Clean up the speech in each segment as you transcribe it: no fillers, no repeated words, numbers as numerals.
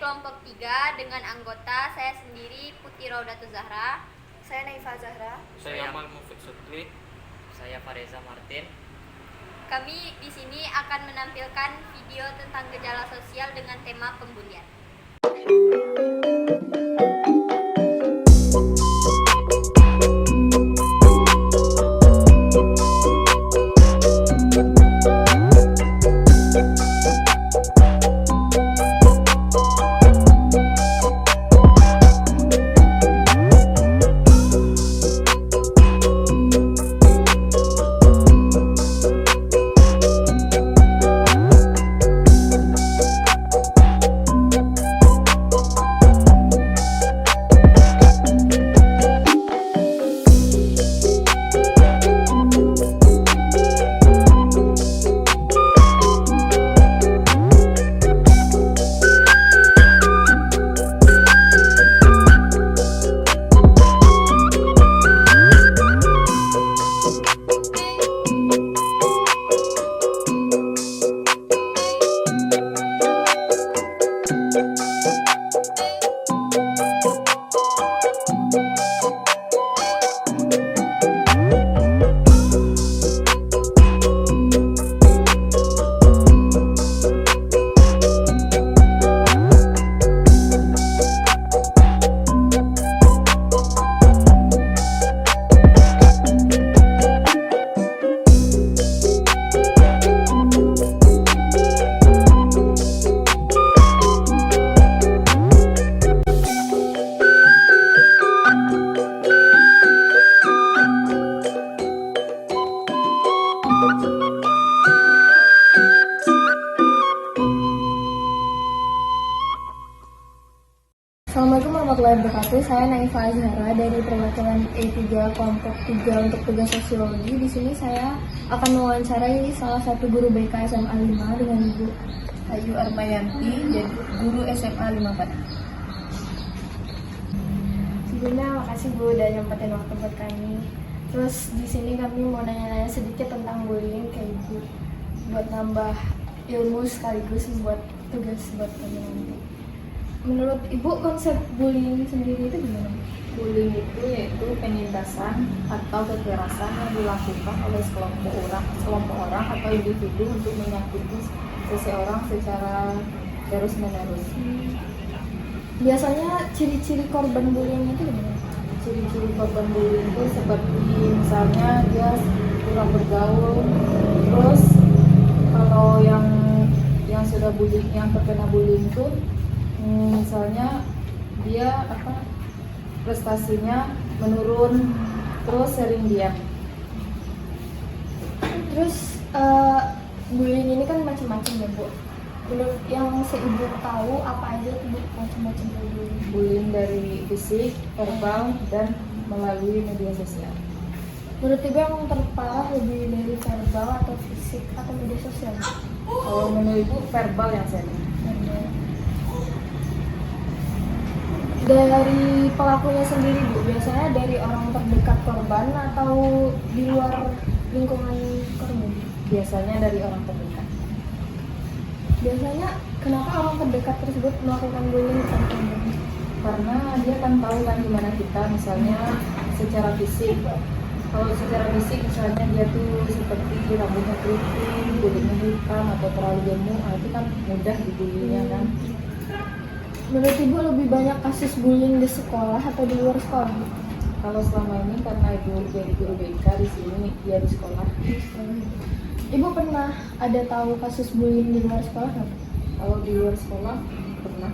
kelompok 3 dengan anggota saya sendiri Putri Raudatul Zahra, saya Naifa Zahra, saya Amal Mufid Sutli, saya Fareza Martin. Kami di sini akan menampilkan video tentang gejala sosial dengan tema pembulian. Assalamualaikum warahmatullahi wabarakatuh. Saya Naifa Zahra dari perwakilan E3 kelompok 3 untuk tugas sosiologi. Di sini saya akan mewawancarai salah satu guru BK SMA 5 dengan Ibu Ayu Armayanti, jadi guru SMA 54. Sebelumnya makasih Bu udah nyempetin waktu buat kami. Terus di sini kami mau nanya-nanya sedikit tentang bullying ke Ibu buat nambah ilmu sekaligus buat tugas buat kami nanti. Menurut Ibu, konsep bullying sendiri itu gimana? Bullying itu yaitu penindasan atau kekerasan yang dilakukan oleh sekelompok orang atau individu untuk menyakiti seseorang secara terus-menerus. Biasanya ciri-ciri korban bullying itu gimana? Ciri-ciri korban bullying itu seperti misalnya dia kurang bergaul, terus kalau yang sudah bullying, yang terkena bullying itu misalnya dia prestasinya menurun, terus sering diam. Terus bullying ini kan macam-macam ya Bu. Menurut yang Ibu tahu apa aja tuh Bu macam-macam bullying? Bullying dari fisik, verbal, dan melalui media sosial. Menurut Ibu yang terparah lebih dari verbal atau fisik atau media sosial? Kalau menurut Ibu verbal yang saya dengar. Dari pelakunya sendiri Bu, biasanya dari orang terdekat korban atau di luar lingkungan korban? Biasanya dari orang terdekat. Biasanya kenapa orang terdekat tersebut melakukan bullying ke korban? Karena dia kan tahu kan gimana kita, misalnya secara fisik. Kalau secara fisik misalnya dia tuh seperti rambutnya keriting, kulitnya hitam atau terlalu gemuk, itu kan mudah dibulinya kan. Menurut Ibu lebih banyak kasus bullying di sekolah atau di luar sekolah? Kalau selama ini karena Ibu jadi guru BK di sini, dia di sekolah. Ibu pernah ada tahu kasus bullying di luar sekolah nggak? Kalau di luar sekolah pernah.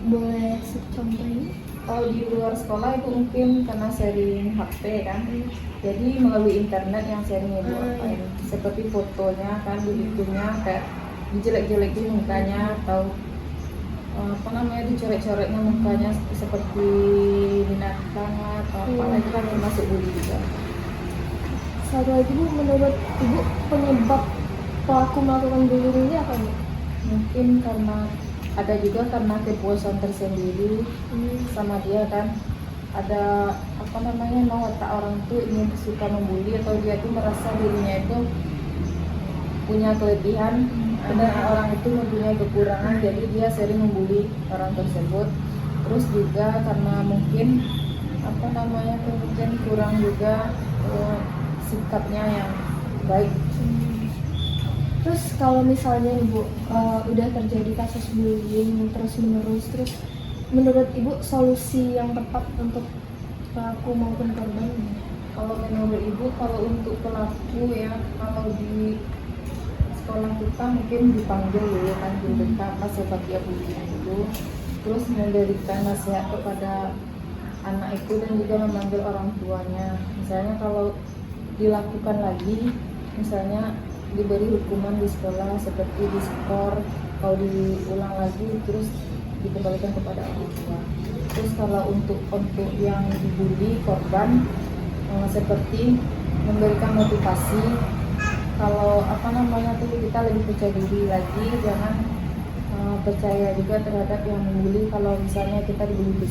Boleh contohnya? Kalau di luar sekolah itu mungkin karena sharing HP kan, jadi melalui internet yang sharing Ibu apain, seperti fotonya kan, begitunya kayak dijelek-jelekin mukanya atau dicoret-coretnya mukanya seperti binatang atau apa itu kan termasuk bully juga. Satu lagi Bu, menurut Ibu penyebab pelaku melakukan bullying ini apa Bu? Mungkin karena ada juga karena kepuasan tersendiri sama dia kan, ada mau otak orang tuh ingin suka membuli atau dia tuh merasa dirinya itu punya kelebihan ada orang itu mempunyai kekurangan, jadi dia sering membuli orang tersebut. Terus juga karena mungkin mungkin kurang juga sikapnya yang baik. Terus kalau misalnya Ibu udah terjadi kasus bullying terus menerus, terus menurut Ibu solusi yang tepat untuk pelaku maupun korban? Kalau menurut Ibu, kalau untuk pelaku ya, kalau di sekolah kita mungkin dipanggil dulu kan, diminta apa sebab dia bullying itu, terus memberikan nasihat kepada anak itu dan juga memanggil orang tuanya. Misalnya kalau dilakukan lagi, misalnya diberi hukuman di sekolah seperti diskor, kalau diulang lagi terus dikembalikan kepada orang tua. Terus kalau untuk yang dibully korban, seperti memberikan motivasi, kalau kita lebih percaya diri lagi, jangan percaya juga terhadap yang membuli. Kalau misalnya kita dibully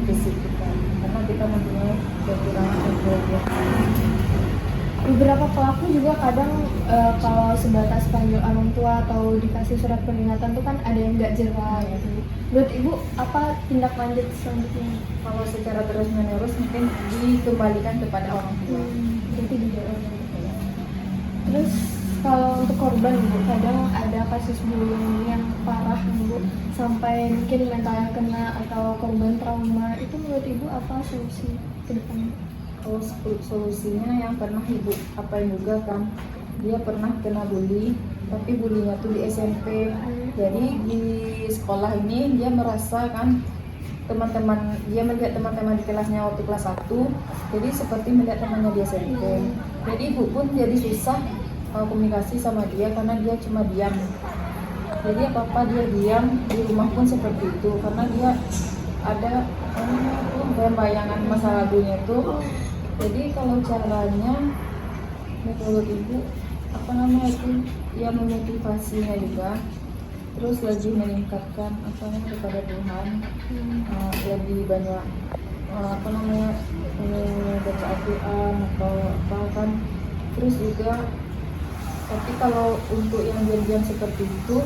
fisik kita, karena kita mempunyai kekurangan. Beberapa pelaku juga kadang kalau sebatas panggil orang tua atau dikasih surat peringatan tuh kan ada yang nggak jerah gitu. Menurut Ibu apa tindak lanjut selanjutnya? Kalau secara terus menerus mungkin dikembalikan kepada orang tua. Berarti didorong. Terus kalau untuk korban Ibu, kadang ada kasus bullying yang parah Ibu, sampai mungkin mentalnya kena atau korban trauma. Itu menurut Ibu apa solusi ke depannya? Kalau solusinya yang pernah Ibu apain juga kan, dia pernah kena bully, tapi bulinya tuh di SMP. Jadi di sekolah ini dia merasa kan dia melihat teman-teman di kelasnya waktu kelas 1, jadi seperti melihat temannya di SMP. Jadi Ibu pun jadi susah komunikasi sama dia karena dia cuma diam. Jadi apa-apa dia diam, di rumah pun seperti itu karena dia ada bayangan masa lalunya itu. Jadi kalau caranya menurut Ibu ya memotivasinya juga, terus lagi meningkatkan kepada Tuhan, lebih banyak baca Al-Quran atau apa kan. Terus juga tapi kalau untuk yang diam-diam seperti itu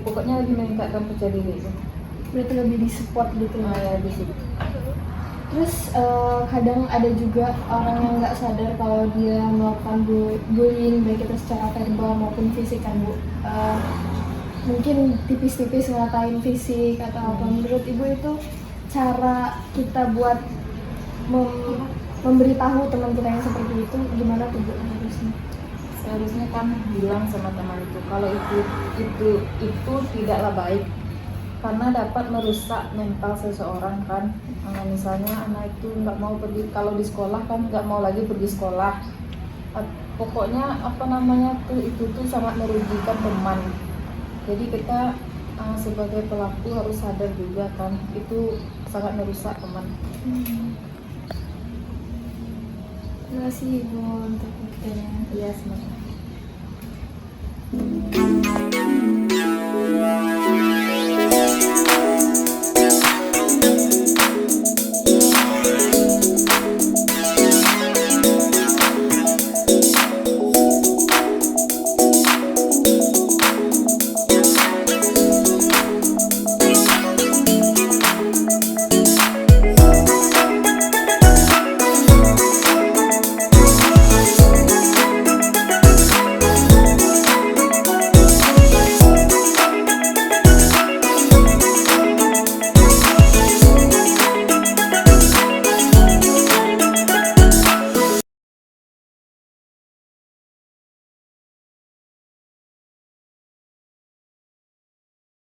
pokoknya lagi meningkatkan percaya diri itu. Berarti lebih disupport gitu Ya, disupport. Terus kadang ada juga orang yang nggak sadar kalau dia melakukan bullying, baik itu secara verbal maupun fisik kan Bu. Mungkin tipis-tipis ngatain fisik atau apa. Menurut Ibu itu cara kita buat memberitahu teman kita yang seperti itu gimana tuh Bu harusnya? Seharusnya kan bilang sama teman itu kalau itu tidaklah baik, karena dapat merusak mental seseorang kan. Misalnya anak itu nggak mau pergi, kalau di sekolah kan nggak mau lagi pergi sekolah. Pokoknya itu tuh sangat merugikan teman. Jadi kita sebagai pelaku harus sadar juga kan, itu sangat merusak teman. Terima kasih Ibu untuk waktunya. Iya, semangat.